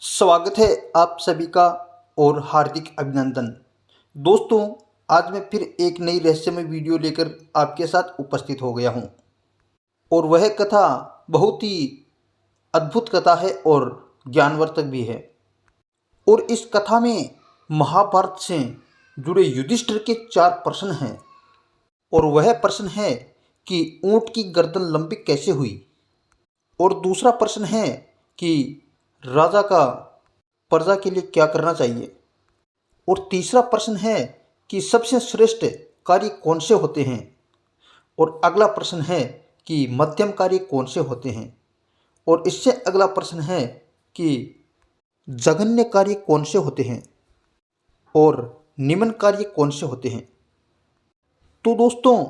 स्वागत है आप सभी का और हार्दिक अभिनंदन। दोस्तों, आज मैं फिर एक नई रहस्यमय वीडियो लेकर आपके साथ उपस्थित हो गया हूं और वह कथा बहुत ही अद्भुत कथा है और ज्ञानवर्धक भी है। और इस कथा में महाभारत से जुड़े युधिष्ठिर के 4 प्रश्न हैं और वह प्रश्न है कि ऊंट की गर्दन लंबी कैसे हुई, और दूसरा प्रश्न है कि राजा का प्रजा के लिए क्या करना चाहिए, और तीसरा प्रश्न है कि सबसे श्रेष्ठ कार्य कौन से होते हैं, और अगला प्रश्न है कि मध्यम कार्य कौन से होते हैं, और इससे अगला प्रश्न है कि जघन्य कार्य कौन से होते हैं और निम्न कार्य कौन से होते हैं। तो दोस्तों,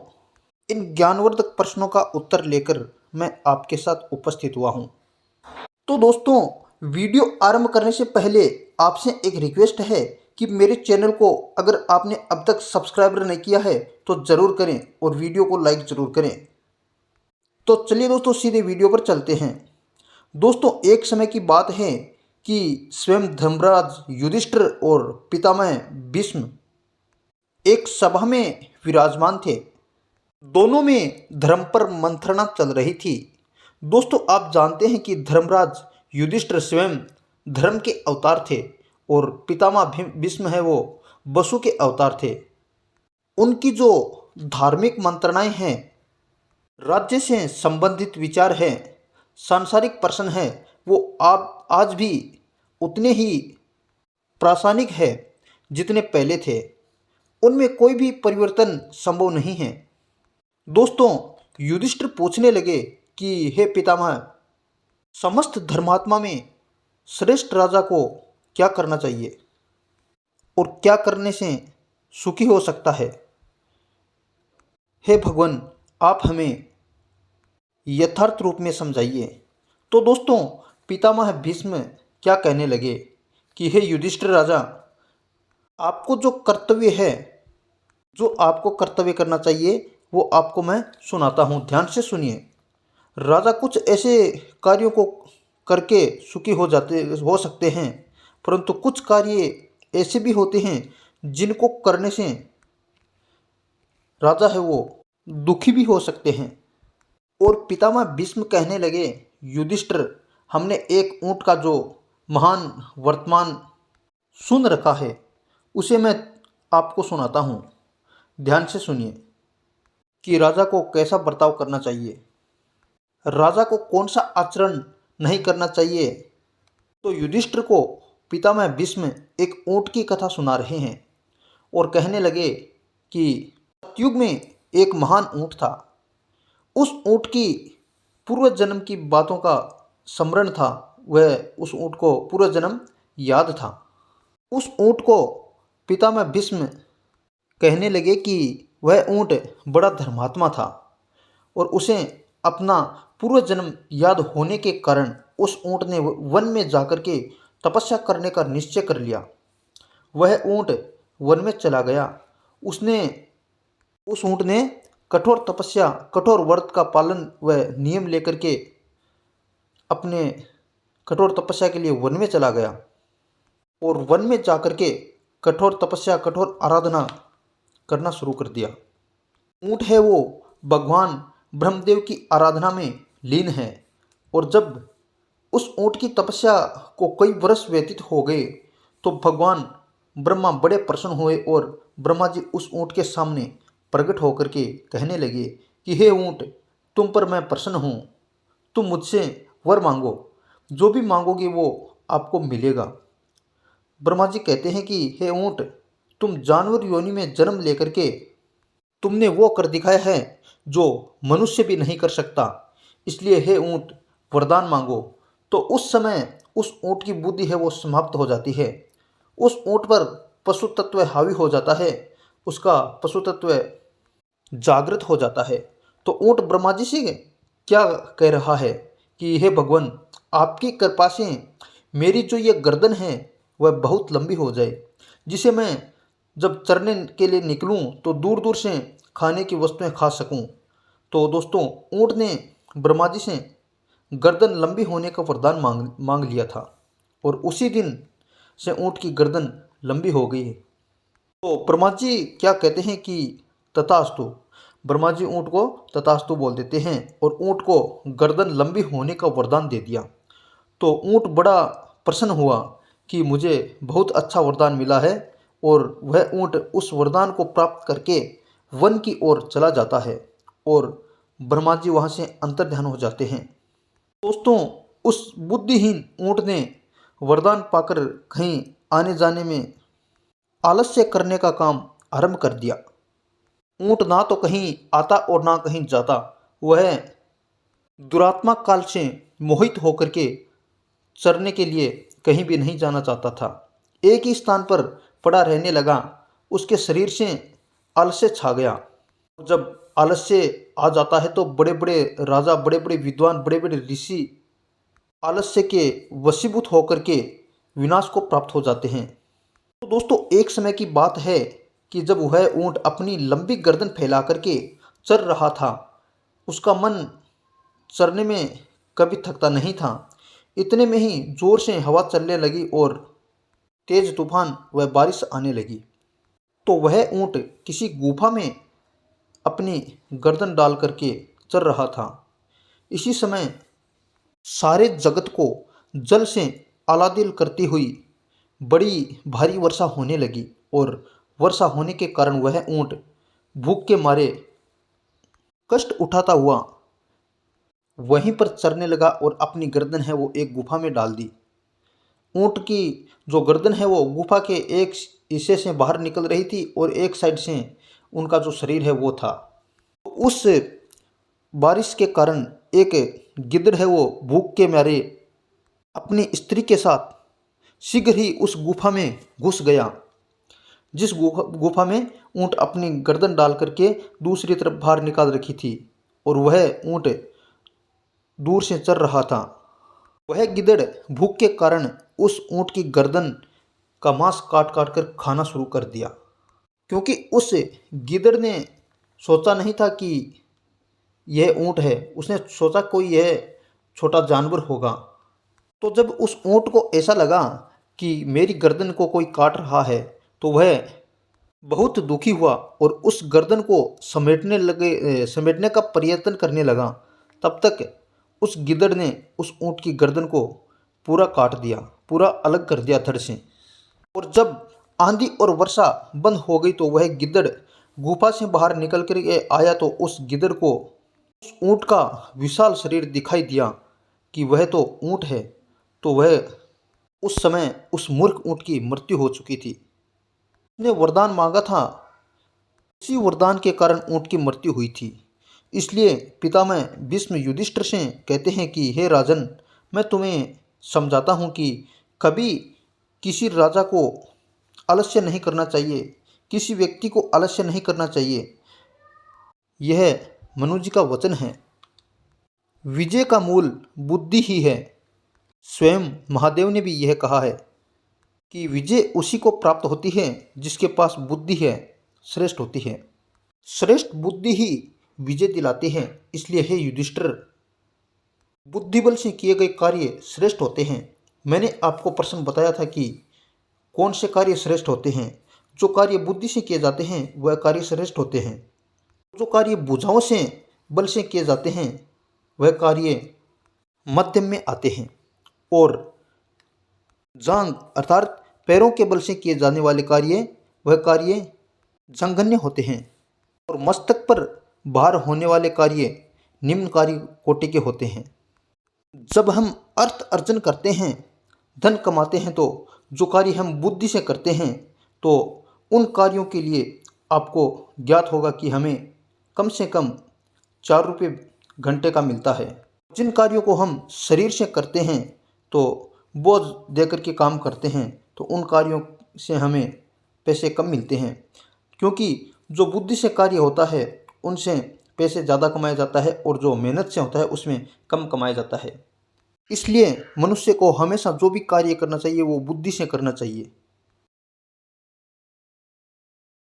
इन ज्ञानवर्धक प्रश्नों का उत्तर लेकर मैं आपके साथ उपस्थित हुआ हूँ। तो दोस्तों, वीडियो आरंभ करने से पहले आपसे एक रिक्वेस्ट है कि मेरे चैनल को अगर आपने अब तक सब्सक्राइब नहीं किया है तो ज़रूर करें और वीडियो को लाइक ज़रूर करें। तो चलिए दोस्तों, सीधे वीडियो पर चलते हैं। दोस्तों, एक समय की बात है कि स्वयं धर्मराज युधिष्ठिर और पितामह भीष्म एक सभा में विराजमान थे। दोनों में धर्म पर मंत्रणा चल रही थी। दोस्तों, आप जानते हैं कि धर्मराज युधिष्ठिर स्वयं धर्म के अवतार थे और पितामह भीष्म है वो वसु के अवतार थे। उनकी जो धार्मिक मंत्रणाएं हैं, राज्य से संबंधित विचार हैं, सांसारिक प्रश्न हैं, वो आप आज भी उतने ही प्रासंगिक है जितने पहले थे। उनमें कोई भी परिवर्तन संभव नहीं है। दोस्तों, युधिष्ठिर पूछने लगे कि हे पितामह, समस्त धर्मात्मा में श्रेष्ठ राजा को क्या करना चाहिए और क्या करने से सुखी हो सकता है। हे भगवान, आप हमें यथार्थ रूप में समझाइए। तो दोस्तों, पितामह भीष्म क्या कहने लगे कि हे युधिष्ठिर राजा, आपको जो कर्तव्य है, जो आपको कर्तव्य करना चाहिए, वो आपको मैं सुनाता हूँ, ध्यान से सुनिए। राजा कुछ ऐसे कार्यों को करके सुखी हो सकते हैं, परंतु कुछ कार्य ऐसे भी होते हैं जिनको करने से राजा है वो दुखी भी हो सकते हैं। और पितामह भीष्म कहने लगे, युधिष्ठिर, हमने एक ऊंट का जो महान वर्तमान सुन रखा है उसे मैं आपको सुनाता हूँ, ध्यान से सुनिए कि राजा को कैसा बर्ताव करना चाहिए, राजा को कौन सा आचरण नहीं करना चाहिए। तो युधिष्ठिर को पितामह भीष्म एक ऊंट की कथा सुना रहे हैं और कहने लगे कि सतयुग में एक महान ऊंट था। उस ऊंट की पूर्व जन्म की बातों का स्मरण था, वह उस ऊंट को पूर्व जन्म याद था। उस ऊंट को पितामह भीष्म कहने लगे कि वह ऊंट बड़ा धर्मात्मा था और उसे अपना पूर्व जन्म याद होने के कारण उस ऊंट ने वन में जाकर के तपस्या करने का निश्चय कर लिया। वह ऊंट वन में चला गया। उस ऊंट ने कठोर तपस्या, कठोर व्रत का पालन व नियम लेकर के अपने कठोर तपस्या के लिए वन में चला गया और वन में जाकर के कठोर तपस्या, कठोर आराधना करना शुरू कर दिया। ऊंट है वो भगवान ब्रह्मदेव की आराधना में लीन है, और जब उस ऊंट की तपस्या को कई वर्ष व्यतीत हो गए तो भगवान ब्रह्मा बड़े प्रसन्न हुए और ब्रह्मा जी उस ऊंट के सामने प्रकट होकर के कहने लगे कि हे ऊंट, तुम पर मैं प्रसन्न हूँ, तुम मुझसे वर मांगो, जो भी मांगोगे वो आपको मिलेगा। ब्रह्मा जी कहते हैं कि हे ऊंट, तुम जानवर योनि में जन्म लेकर के तुमने वो कर दिखाया है जो मनुष्य भी नहीं कर सकता, इसलिए हे ऊंट, वरदान मांगो। तो उस समय उस ऊंट की बुद्धि है वो समाप्त हो जाती है। उस ऊंट पर पशु तत्व हावी हो जाता है, उसका पशु तत्व जागृत हो जाता है। तो ऊंट ब्रह्मा जी से क्या कह रहा है कि हे भगवान, आपकी कृपा से मेरी जो ये गर्दन है वह बहुत लंबी हो जाए, जिसे मैं जब चरने के लिए निकलूं तो दूर दूर से खाने की वस्तुएं खा सकूं। तो दोस्तों, ऊंट ने ब्रह्मा जी से गर्दन लंबी होने का वरदान मांग लिया था। और उसी दिन से ऊँट की गर्दन लंबी हो गई है। तो ब्रह्मा जी क्या कहते हैं कि तथास्तु। ब्रह्मा जी ऊँट को तथास्तु बोल देते हैं और ऊँट को गर्दन लंबी होने का वरदान दे दिया। तो ऊँट बड़ा प्रसन्न हुआ कि मुझे बहुत अच्छा वरदान मिला है, और वह ऊँट उस वरदान को प्राप्त करके वन की ओर चला जाता है और ब्रह्मा जी वहाँ से अंतर्ध्यान हो जाते हैं। दोस्तों, उस बुद्धिहीन ऊँट ने वरदान पाकर कहीं आने जाने में आलस्य करने का काम आरंभ कर दिया। ऊँट ना तो कहीं आता और ना कहीं जाता। वह दुरात्मा काल से मोहित होकर के चरने के लिए कहीं भी नहीं जाना चाहता था। एक ही स्थान पर पड़ा रहने लगा। उसके शरीर से आलस्य छा गया। जब आलस्य आ जाता है तो बड़े बड़े राजा, बड़े बड़े विद्वान, बड़े बड़े ऋषि आलस्य के वशीभूत होकर के विनाश को प्राप्त हो जाते हैं। तो दोस्तों, एक समय की बात है कि जब वह ऊँट अपनी लंबी गर्दन फैला करके चर रहा था, उसका मन चरने में कभी थकता नहीं था। इतने में ही जोर से हवा चलने लगी और तेज तूफान व बारिश आने लगी। तो वह ऊँट किसी गुफा में अपनी गर्दन डाल करके चर रहा था। इसी समय सारे जगत को जल से आलादिल करती हुई बड़ी भारी वर्षा होने लगी, और वर्षा होने के कारण वह ऊँट भूख के मारे कष्ट उठाता हुआ वहीं पर चरने लगा और अपनी गर्दन है वो एक गुफा में डाल दी। ऊँट की जो गर्दन है वो गुफा के एक हिस्से से बाहर निकल रही थी और एक साइड से उनका जो शरीर है वो था। उस बारिश के कारण एक गिद्ध है वो भूख के मारे अपनी स्त्री के साथ शीघ्र ही उस गुफा में घुस गया, जिस गुफा में ऊँट अपनी गर्दन डाल करके दूसरी तरफ बाहर निकाल रखी थी, और वह ऊँट दूर से चल रहा था। वह गिद्ध भूख के कारण उस ऊँट की गर्दन का मांस काट काट कर खाना शुरू कर दिया, क्योंकि उस गिद्ध ने सोचा नहीं था कि यह ऊँट है। उसने सोचा कोई यह छोटा जानवर होगा। तो जब उस ऊँट को ऐसा लगा कि मेरी गर्दन को कोई काट रहा है, तो वह बहुत दुखी हुआ और उस गर्दन को समेटने का प्रयत्न करने लगा। तब तक उस गिद्ध ने उस ऊँट की गर्दन को पूरा काट दिया, पूरा अलग कर दिया धड़ से। और जब आंधी और वर्षा बंद हो गई तो वह गिद्ध गुफा से बाहर निकल कर आया, तो उस गिद्ध को उस ऊँट का विशाल शरीर दिखाई दिया कि वह तो ऊँट है। तो वह उस समय उस मूर्ख ऊँट की मृत्यु हो चुकी थी। उसने वरदान मांगा था, इसी वरदान के कारण ऊँट की मृत्यु हुई थी। इसलिए पितामह भीष्म युधिष्ठिर से कहते हैं कि हे राजन, मैं तुम्हें समझाता हूँ कि कभी किसी राजा को आलस्य नहीं करना चाहिए, किसी व्यक्ति को आलस्य नहीं करना चाहिए। यह मनु जी का वचन है। विजय का मूल बुद्धि ही है। स्वयं महादेव ने भी यह कहा है कि विजय उसी को प्राप्त होती है जिसके पास बुद्धि है, श्रेष्ठ होती है। श्रेष्ठ बुद्धि ही विजय दिलाती है। इसलिए हे युधिष्ठिर, बुद्धिबल से किए गए कार्य श्रेष्ठ होते हैं। मैंने आपको प्रश्न बताया था कि कौन से कार्य श्रेष्ठ होते हैं। जो कार्य बुद्धि से किए जाते हैं वह कार्य श्रेष्ठ होते हैं। जो कार्य भुजाओं से बल से किए जाते हैं वह कार्य मध्यम में आते हैं, और जांग अर्थात पैरों के बल से किए जाने वाले कार्य वह कार्य जंगन्य होते हैं, और मस्तक पर भार होने वाले कार्य निम्न कार्य कोटि के होते हैं। जब हम अर्थ अर्जन करते हैं, धन कमाते हैं, तो जो कार्य हम बुद्धि से करते हैं तो उन कार्यों के लिए आपको ज्ञात होगा कि हमें कम से कम 4 रुपये घंटे का मिलता है। जिन कार्यों को हम शरीर से करते हैं तो बोझ देकर के काम करते हैं, तो उन कार्यों से हमें पैसे कम मिलते हैं, क्योंकि जो बुद्धि से कार्य होता है उनसे पैसे ज़्यादा कमाया जाता है और जो मेहनत से होता है उसमें कम कमाया जाता है। इसलिए मनुष्य को हमेशा जो भी कार्य करना चाहिए वो बुद्धि से करना चाहिए।